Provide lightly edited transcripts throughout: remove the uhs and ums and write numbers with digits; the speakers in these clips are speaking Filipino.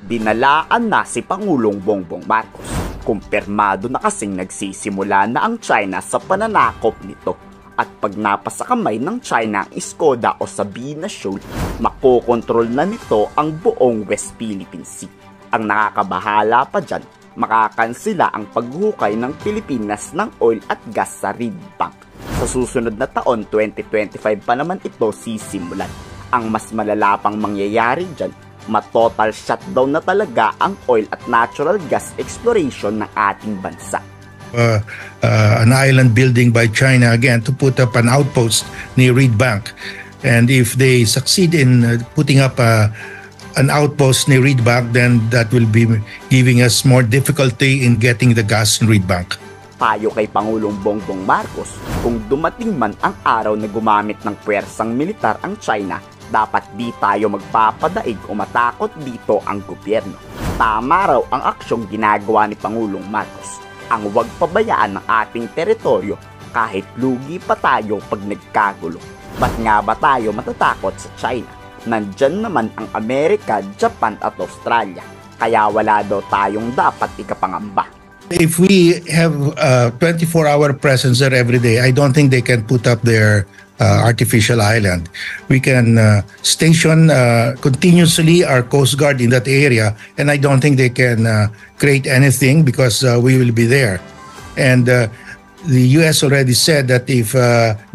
Dinalaan na si Pangulong Bongbong Marcos. Kumpirmado na kasing nagsisimula na ang China sa pananakop nito. At pag napasa kamay ng China ang Skoda o Sabina Shoal, makokontrol na nito ang buong West Philippine Sea. Ang nakakabahala pa dyan, makakansila ang paghukay ng Pilipinas ng oil at gas sa Reed Bank. Sa susunod na taon, 2025 pa naman ito sisimulan. Ang mas malala pang mangyayari dyan, matotal shutdown na talaga ang oil at natural gas exploration ng ating bansa. An island building by China again to put up an outpost near Reed Bank. And if they succeed in putting up an outpost near Reed Bank, then that will be giving us more difficulty in getting the gas in Reed Bank. Payo kay Pangulong Bongbong Marcos, kung dumating man ang araw na gumamit ng puwersang militar ang China, dapat di tayo magpapadaig o matakot dito ang gobyerno. Tama raw ang aksyong ginagawa ni Pangulong Marcos, ang huwag pabayaan ng ating teritoryo kahit lugi pa tayo pag nagkagulo. Ba't nga ba tayo matatakot sa China? Nandyan naman ang Amerika, Japan at Australia, kaya wala daw tayong dapat ikapangamba. If we have a 24-hour presence there every day, I don't think they can put up their artificial island. We can station continuously our Coast Guard in that area, and I don't think they can create anything because we will be there. And the U.S. already said that if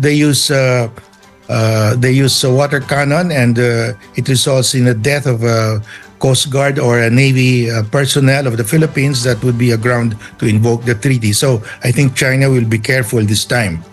they use a water cannon and it results in the death of a Coast Guard or a Navy personnel of the Philippines, that would be a ground to invoke the treaty. So I think China will be careful this time.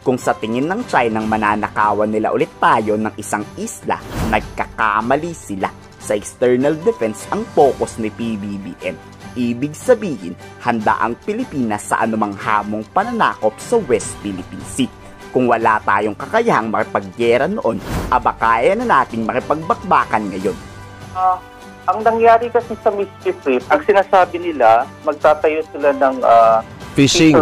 Kung sa tingin ng China mananakawan nila ulit tayo ng isang isla, nagkakamali sila. Sa external defense ang focus ni PBBM. Ibig sabihin, handa ang Pilipinas sa anumang hamong pananakop sa West Philippine Sea. Kung wala tayong kakayahang makipaggera noon, aba kaya na nating makipagbakbakan ngayon. Ang nangyari kasi sa Mischief Reef, ang sinasabi nila, magtatayo sila ng fishing.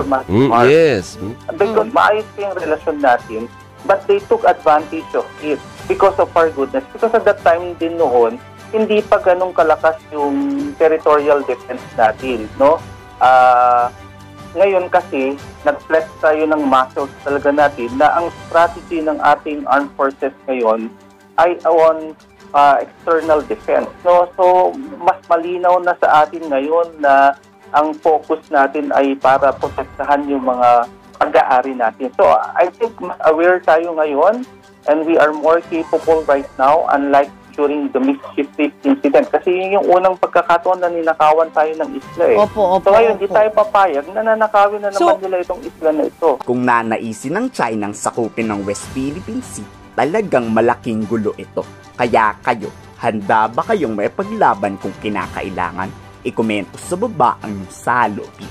Yes. Because maayos yung relasyon natin, but they took advantage of it because of our goodness. Because at that time din noon, hindi pa ganun kalakas yung territorial defense natin, no? Ngayon kasi, nag-flex tayo ng muscles talaga natin na ang strategy ng ating armed forces ngayon ay on external defense. No? So, mas malinaw na sa atin ngayon na ang focus natin ay para protektahan yung mga pag-aari natin. So, I think mas aware tayo ngayon and we are more capable right now, unlike during the Mischief Reef incident. Kasi yung unang pagkakataon na ninakawan tayo ng isla eh. Opo, so ngayon, di tayo papayag na nanakawin na naman nila itong isla na ito. Kung nanaisin ng China ang sakupin ng West Philippine Sea, talagang malaking gulo ito. Kaya kayo, handa ba kayong may paglaban kung kinakailangan? I-komento sa baba ang salobi.